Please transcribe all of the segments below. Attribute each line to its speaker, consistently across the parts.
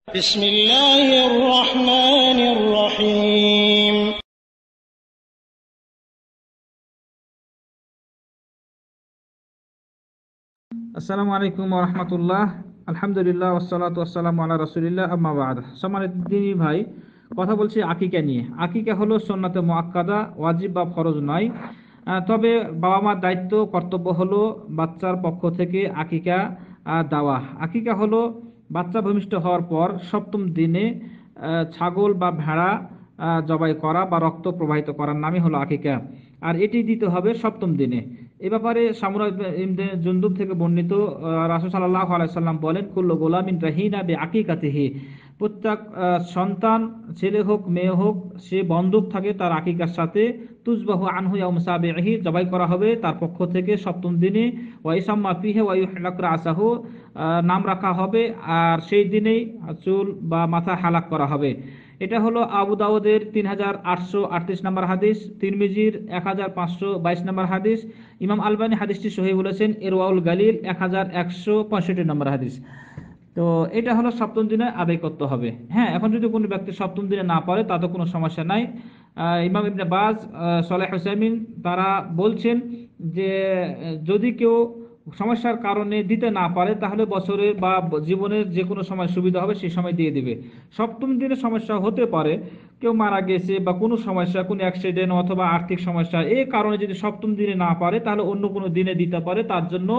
Speaker 1: بسم الله الرحمن الرحيم
Speaker 2: আসসালামু আলাইকুম ওয়া রাহমাতুল্লাহ। আলহামদুলিল্লাহ ওয়াসসালাতু ওয়াসসালামু আলা রাসূলিল্লাহ, আম্মা বা'দ। সম্মানিত দিনী ভাই, কথা বলছি আকিকা নিয়ে। আকিকা হলো সুন্নাতে মুআক্কাদা, ওয়াজিব বা ফরজ নয়। তবে বাবা মার দায়িত্ব, কর্তব্য হলো বাচ্চার পক্ষ থেকে আকিকা দেওয়া। আকিকা হলো বাচ্চা ভূমিষ্ঠ হওয়ার পর সপ্তম দিনে ছাগল বা ভেড়া জবাই করা বা রক্ত প্রবাহিত করার নামই হলো আকিকা। আর এটি দিতে হবে সপ্তম দিনে। এ ব্যাপারে সামুরা ইবনে জুনদুব থেকে বর্ণিত, রাসূল সাল্লাল্লাহু আলাইহি সাল্লাম বলেন, কুল্লু গোলামিন রাহিনা বিআকিকাতিহি, প্রত্যেক সন্তান ছেলে হোক মেয়ে হোক সে বন্ধক থাকে তার আকিকার সাথে। তুজবাহু আনহু ইয়াউম সাবিহি, জবাই করা হবে তার পক্ষ থেকে সপ্তম দিনে। ওয়া ইসাম্মা ফিহি ওয়া ইউহলাক রাসাহু, নাম রাখা হবে আর সেই দিনেই চুল বা মাথা হালাক করা হবে। এটা হলো আবু দাউদের 3838 নম্বর হাদিস, তিরমিজির 1522 নম্বর হাদিস, ইমাম আলবানী হাদিসটি সহিহ বলেছেন ইরওয়াউল গালিল 1165 নম্বর হাদিস। তো এটা হলো সপ্তম দিনে আদায় করতে হবে। হ্যাঁ, এখন যদি কোনো ব্যক্তি সপ্তম দিনে না পারে তাতে কোনো সমস্যা নাই। ইমাম ইবনে বাজ, সালেহ হুসাইমিন তারা বলছেন যে যদি কেউ সমস্যার কারণে দিতে না পারে তাহলে বছরের বা জীবনের যে কোনো সময় সুবিধা হবে সেই সময় দিয়ে দিবে। সপ্তম দিনে সমস্যা হতে পারে, কেউ মারা গেছে বা কোনো সমস্যা, কোনো অ্যাক্সিডেন্ট অথবা আর্থিক সমস্যা, এই কারণে যদি সপ্তম দিনে না পারে তাহলে অন্য কোনো দিনে দিতে পারে, তার জন্য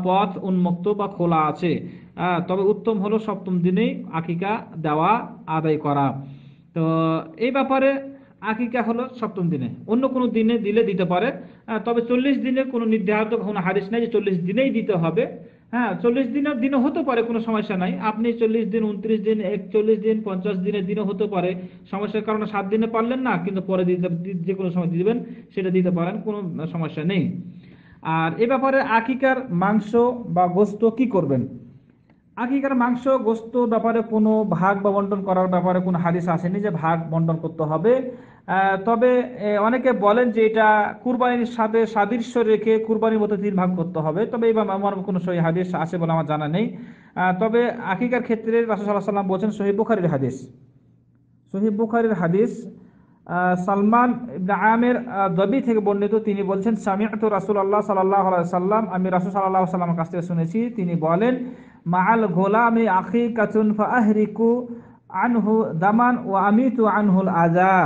Speaker 2: পথ উন্মুক্ত বা খোলা আছে। তবে উত্তম হলো সপ্তম দিনেই আকিকা দেওয়া, আদায় করা। তো এই ব্যাপারে আকিকা হলো সপ্তম দিনে, অন্য কোনো দিনে দিলে দিতে পারে। তবে 40 দিনে কোনো নির্ধারিত কোনো হাদিস নাই যে 40 দিনেই দিতে হবে। হ্যাঁ, 40 দিনের দিনও হতে পারে, কোনো সমস্যা নাই। আপনি 40 দিন, 29 দিন, 41 দিন, 50 দিনের দিনও হতে পারে। সমস্যার কারণে 7 দিনে পারলেন না, কিন্তু পরে দিতে, যে কোনো সময় দিবেন, সেটা দিতে পারেন, কোনো সমস্যা নেই। আর এ ব্যাপারে আকিকার মাংস বা গোশত কি করবেন? আকিকার মাংস গোশত ব্যাপারে কোনো ভাগ বা বন্টন করার ব্যাপারে কোনো হাদিস আসেনি যে ভাগ বন্টন করতে হবে। তবে অনেকে বলেন যে এটা কুরবানির সাথে সাদৃশ্য রেখে কুরবানির মতো 3 ভাগ করতে হবে। তবে এই আমার কোনো সহি হাদিস আছে বলে আমার জানা নেই। তবে আকিকার ক্ষেত্রে রাসূল সাল্লাল্লাহু আলাইহি ওয়াসাল্লাম বলেছেন, সহিহ বুখারীর হাদিস, সহিহ বুখারীর হাদিস, সালমান ইবনে আমির দবি থেকে বর্ণিত, তিনি বলছেন, সামি'তু রাসূলুল্লাহ সাল্লাল্লাহু আলাইহি ওয়াসাল্লাম, আমি রাসূল সাল্লাল্লাহু আলাইহি ওয়াসাল্লামের কাছ থেকে শুনেছি, তিনি বলেন, মাআল গোলামি আকিকাতুন ফাআহরিকু আনহু দামান ওয়া আমিতু আনহুল আযা,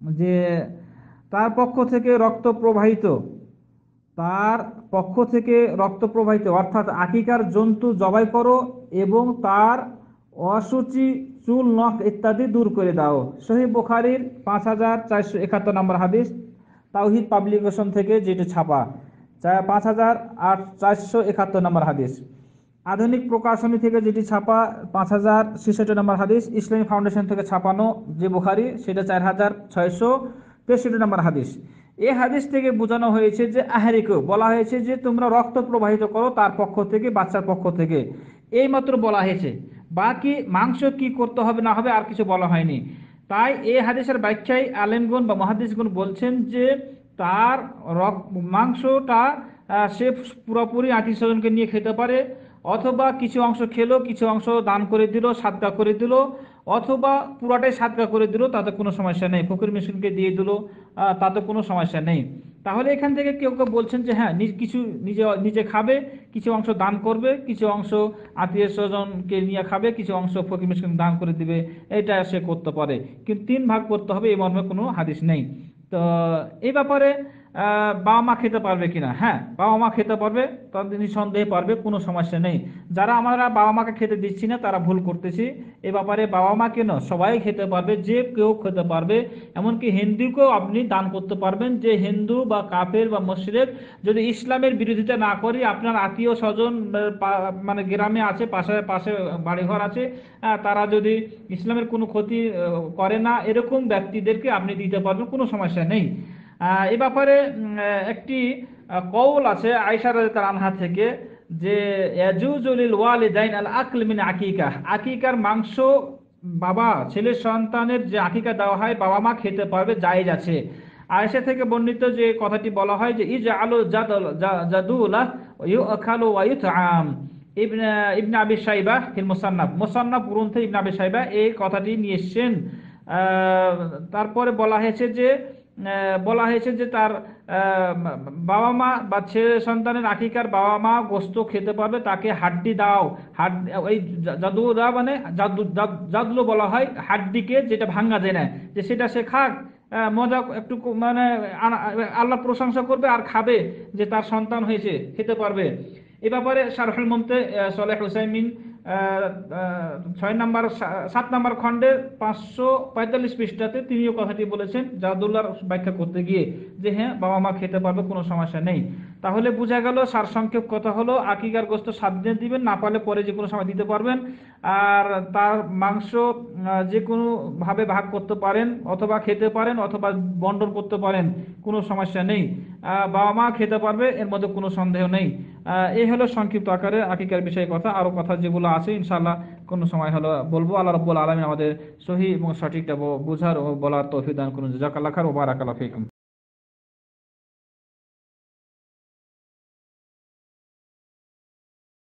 Speaker 2: যে তার পক্ষ থেকে রক্ত প্রবাহিত, তার পক্ষ থেকে রক্ত প্রবাহিত অর্থাৎ আকিকার জন্তু জবাই করো এবং তার অসুচি, চুল, নখ ইত্যাদি দূর করে দাও। সহিহ বুখারীর 5471 নম্বর হাদিস, তাওহীদ পাবলিকেশন থেকে যেটি ছাপা, 5471 নম্বর হাদিস। আধুনিক প্রকাশনী থেকে যেটি ছাপা 5066 নম্বর হাদিস। ইসলামী ফাউন্ডেশন থেকে ছাপানো যে বুখারী, সেটা 4663 নম্বর হাদিস। এই হাদিস থেকে বোঝানো হয়েছে যে আহরিকু বলা হয়েছে যে তোমরা রক্ত প্রবাহিত করো তার পক্ষ থেকে, বাচ্চার পক্ষ থেকে, এই মাত্র বলা হয়েছে। বাকি মাংস কি করতে হবে না হবে আর কিছু বলা হয়নি। তাই এই হাদিসের ব্যাখ্যায় আলেমগণ বা মুহাদ্দিসগণ বলছেন যে তার মাংসটা সে পুরোপুরি আত্মীয় স্বজনকে নিয়ে খেতে পারে, অথবা কিছু অংশ খেলো, কিছু অংশ দান করে দিল, সাদকা করে দিল, অথবা পুরাটাই সাদকা করে দিল, তাতে কোনো সমস্যা নেই, ফকির মিসকিনকে দিয়ে দিল, তাতে কোনো সমস্যা নেই। তাহলে এখান থেকে কেউ কেউ বলছেন যে হ্যাঁ, কিছু নিজে নিজে খাবে, কিছু অংশ দান করবে, কিছু অংশ আত্মীয় স্বজনকে নিয়ে খাবে, কিছু অংশ ফকির মিসকিন দান করে দিবে, এটা সে করতে পারে। কিন্তু 3 ভাগ করতে হবে এই মর্মে কোনো হাদিস নেই। তো এই ব্যাপারে বাবা মা খেতে পারবে কিনা? হ্যাঁ, বাবা মা খেতে পারবে, তাদের নিঃসন্দেহে পারবে, কোনো সমস্যা নেই। যারা আমরা বাবা মাকে খেতে দিচ্ছি না তারা ভুল করতেছি। এ ব্যাপারে বাবা মা কেন, সবাই খেতে পারবে, যে কেউ খেতে পারবে। এমনকি হিন্দুকেও আপনি দান করতে পারবেন, যে হিন্দু বা কাফের বা মুশরিক, যদি ইসলামের বিরোধিতা না করি, আপনার আত্মীয় স্বজন মানে গ্রামে আছে, পাশে পাশে বাড়িঘর আছে, তারা যদি ইসলামের কোনো ক্ষতি করে না, এরকম ব্যক্তিদেরকে আপনি দিতে পারবেন, কোনো সমস্যা নেই। এ ব্যাপারে একটি কওল আছে আয়েশা রাদিয়াল্লাহু আনহা থেকে, যে ইয়াজুজু লিল ওয়ালিদাইন আল আকল মিন আকিকাহ, আকিকার মাংস বাবা ছেলের সন্তানের যে আকিকা দেওয়া হয় বাবা মা খেতে পারবে, জায়েজ আছে। আয়েশা থেকে বর্ণিত যে কথাটি বলা হয় যে ইজআলু জাদুলা ইউআকালু ওয়া ইউতআম, ইবনে আবি শাইবা ফিল মুসান্নাফ গ্রন্থে ইবনে আবি শাইবা এই কথাটি নিয়ে এসেছেন। তারপরে বলা হয়েছে যে তার বাবা মা বা ছেলে সন্তানের আকিকার বাবা মা গোস্ত খেতে পারবে, তাকে হাড্ডি দাও। ওই জাদুরা মানে জাদুলো বলা হয় হাড্ডিকে, যেটা ভাঙ্গা যায় না, যে সেটা সে খাক, মজা একটু মানে আল্লাহ প্রশংসা করবে আর খাবে, যে তার সন্তান হয়েছে, খেতে পারবে। এ ব্যাপারে শারহুল মুমতে সালেহ উসাইমিন 7 নম্বর খণ্ডের 545 পৃষ্ঠাতে তিনিও কথাটি বলেছেন জাদুল্লাহর ব্যাখ্যা করতে গিয়ে, যে হ্যাঁ বাবা মা খেতে পারবে, কোনো সমস্যা নেই। তাহলে বোঝা গেল সারসংক্ষেপ কথা হলো আকিকার গোস্ত 7 দিন দিবেন, না পারলে পরে যে কোনো সময় দিতে পারবেন। আর তার মাংস যে কোনো ভাবে ভাগ করতে পারেন, অথবা খেতে পারেন, অথবা বন্টন করতে পারেন, কোনো সমস্যা নেই। বাবা মা খেতে পারবে, এর মধ্যে কোনো সন্দেহ নেই। এই হলো সংক্ষিপ্ত আকারে আকিকার বিষয়ে কথা। আরো কথা যেগুলো আছে ইনশাআল্লাহ কোনো সময় হলো বলবো। আল্লাহ রাব্বুল আলামিন আমাদের সহিহ এবং সঠিকটা বোঝার ও বলার তৌফিক দান করুন। জাযাকাল্লাহু খাইরান ওয়া বারাকাল্লাহু ফীকুম।